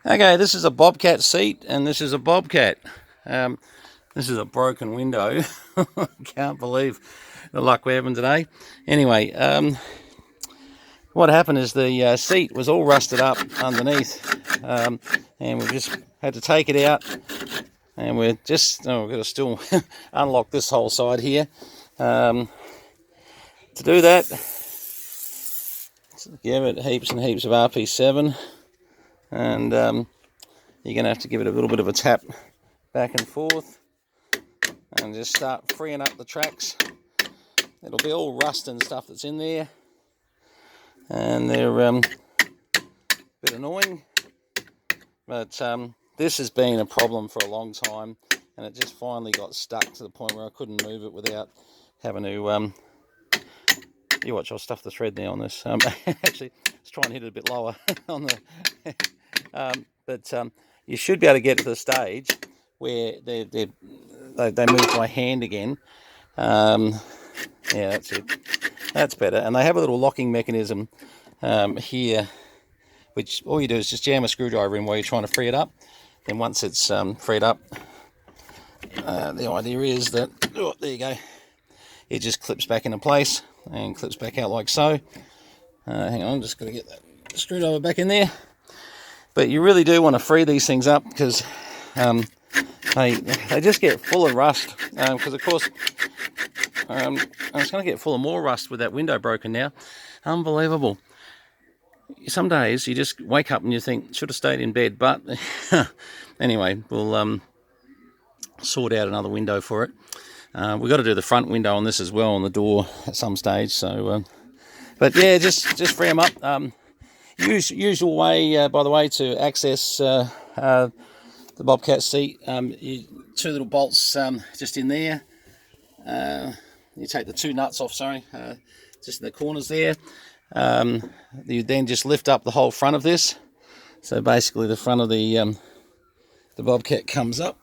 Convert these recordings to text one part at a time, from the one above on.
Okay, this is a Bobcat seat, and this is a Bobcat. This is a broken window. Can't believe the luck we're having today. Anyway, what happened is the seat was all rusted up underneath, and we just had to take it out, and we're just, we've got to still unlock this whole side here. To do that, give it heaps and heaps of RP7, and you're going to have to give it a little bit of a tap back and forth and just start freeing up the tracks. It'll be all rust and stuff that's in there, and they're a bit annoying, but this has been a problem for a long time, and it just finally got stuck to the point where I couldn't move it without having to you watch, I'll stuff the thread now on this. Actually, let's try and hit it a bit lower on the but you should be able to get to the stage where they move my hand again. Yeah, that's it. That's better. And they have a little locking mechanism here, which all you do is just jam a screwdriver in while you're trying to free it up. Then once it's freed up, the idea is that, oh, there you go, it just clips back into place and clips back out like so. Hang on, I'm just going to get that screwdriver back in there. But you really do want to free these things up, because they just get full of rust. Because of course, I'm just going to get full of more rust with that window broken now. Unbelievable. Some days you just wake up and you think, should have stayed in bed. But anyway, we'll sort out another window for it. We've got to do the front window on this as well, on the door at some stage. So, but yeah, just free them up. Usual way, by the way, to access the Bobcat seat. Two little bolts just in there. You take the two nuts off, just in the corners there. You then just lift up the whole front of this. So basically the front of the Bobcat comes up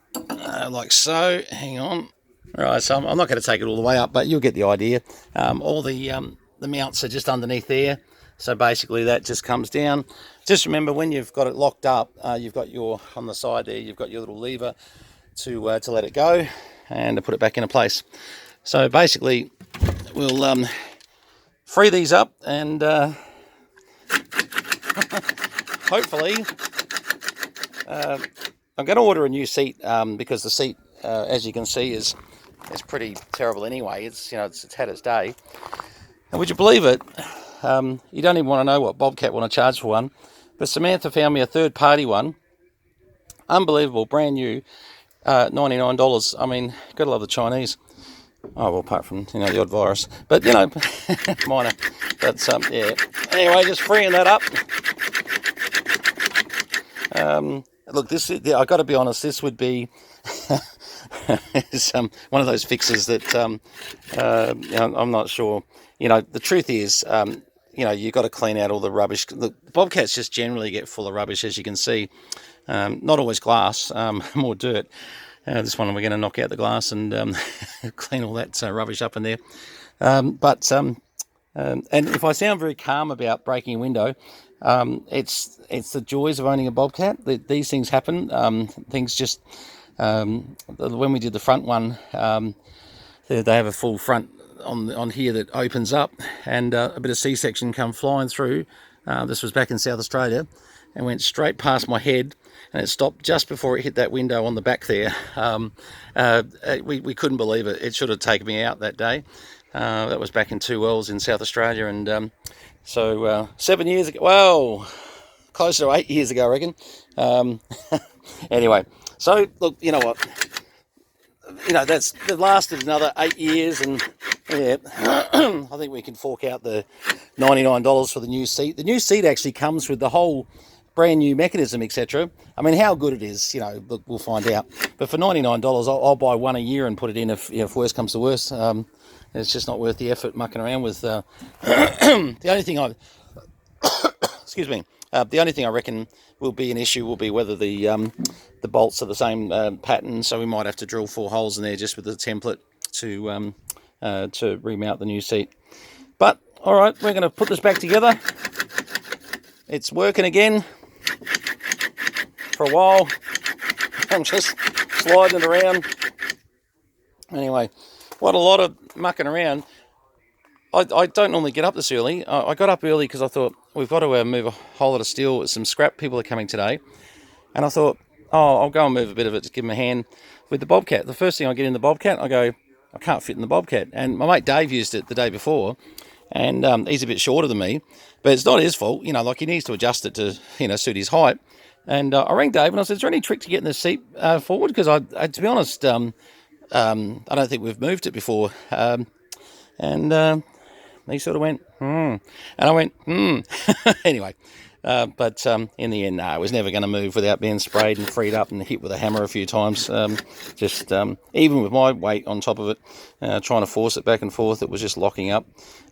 like so. Hang on. All right, so I'm not going to take it all the way up, but you'll get the idea. All the mounts are just underneath there. So basically that just comes down. Just remember, when you've got it locked up, you've got on the side there, you've got your little lever to let it go and to put it back into place. So basically we'll free these up, and hopefully I'm going to order a new seat, because the seat, as you can see, is pretty terrible anyway. It's had its day. And would you believe it? You don't even want to know what Bobcat want to charge for one, but Samantha found me a third-party one. Unbelievable, brand new, $99. I mean, gotta love the Chinese. Oh, well, apart from the odd virus, but minor. But yeah. Anyway, just freeing that up. Look, I got to be honest. This would be one of those fixes that I'm not sure. The truth is, you've got to clean out all the rubbish. Look, Bobcats just generally get full of rubbish, as you can see. Not always glass, more dirt. This one we're going to knock out the glass and clean all that rubbish up in there. And if I sound very calm about breaking a window, it's the joys of owning a Bobcat. These things happen. Things just when we did the front one, they have a full front on here that opens up, and a bit of C-section come flying through. This was back in South Australia, and went straight past my head, and it stopped just before it hit that window on the back there. We couldn't believe it. It should have taken me out that day. That was back in Two Wells in South Australia, and so 7 years ago, well, closer to 8 years ago, I reckon. Anyway, so look, you know what? That's the lasted another 8 years, and yeah, I think we can fork out the $99 for the new seat. The new seat actually comes with the whole brand new mechanism, etc. I mean, how good it is, look, we'll find out. But for $99, I'll buy one a year and put it in if worst comes to worst. It's just not worth the effort mucking around with. The only thing excuse me. The only thing I reckon will be an issue will be whether the bolts are the same pattern. So we might have to drill 4 holes in there just with the template to remount the new seat. But all right, we're going to put this back together. It's working again. for a while. I'm just sliding it around. Anyway, what a lot of mucking around. I don't normally get up this early. I got up early because I thought we've got to move a whole lot of steel with some scrap. People are coming today. And I thought, oh, I'll go and move a bit of it to give them a hand with the Bobcat. The first thing I get in the Bobcat, I go, I can't fit in the Bobcat. And my mate Dave used it the day before, and he's a bit shorter than me, but it's not his fault. You know, like he needs to adjust it to, you know, suit his height. And I rang Dave and I said, is there any trick to getting the seat forward? Because I, to be honest, I don't think we've moved it before. And he sort of went, And I went, Anyway, but in the end, no, it was never going to move without being sprayed and freed up and hit with a hammer a few times. Even with my weight on top of it, trying to force it back and forth, it was just locking up.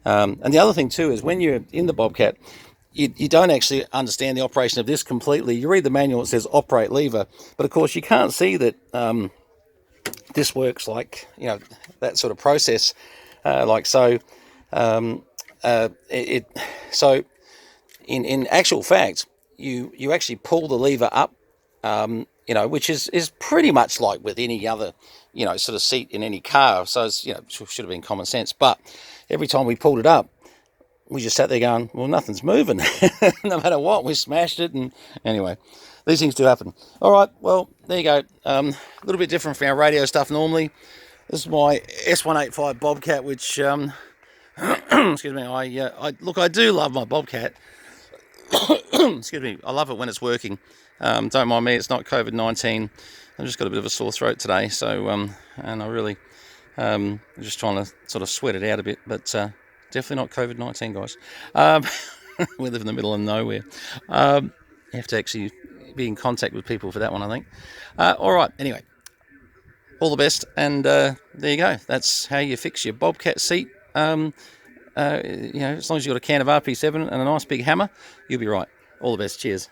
And the other thing too is when you're in the Bobcat, you don't actually understand the operation of this completely. You read the manual, it says operate lever, but of course you can't see that this works like, you know, that sort of process, like so. So in actual fact, you actually pull the lever up, you know, which is pretty much like with any other, you know, sort of seat in any car. So it's, you know, should have been common sense. But every time we pulled it up, we just sat there going, well, nothing's moving. No matter what, we smashed it. And anyway, these things do happen. All right, well, there you go. A little bit different from our radio stuff normally. This is my S185 Bobcat, which, excuse me, I do love my Bobcat. Excuse me, I love it when it's working. Don't mind me, it's not COVID-19. I've just got a bit of a sore throat today, so, and I really, I'm just trying to sort of sweat it out a bit, but definitely not COVID-19, guys. We live in the middle of nowhere. You have to actually be in contact with people for that one, I think. All right, anyway, all the best, and there you go. That's how you fix your Bobcat seat. You know, as long as you've got a can of RP7 and a nice big hammer, you'll be right. All the best. Cheers.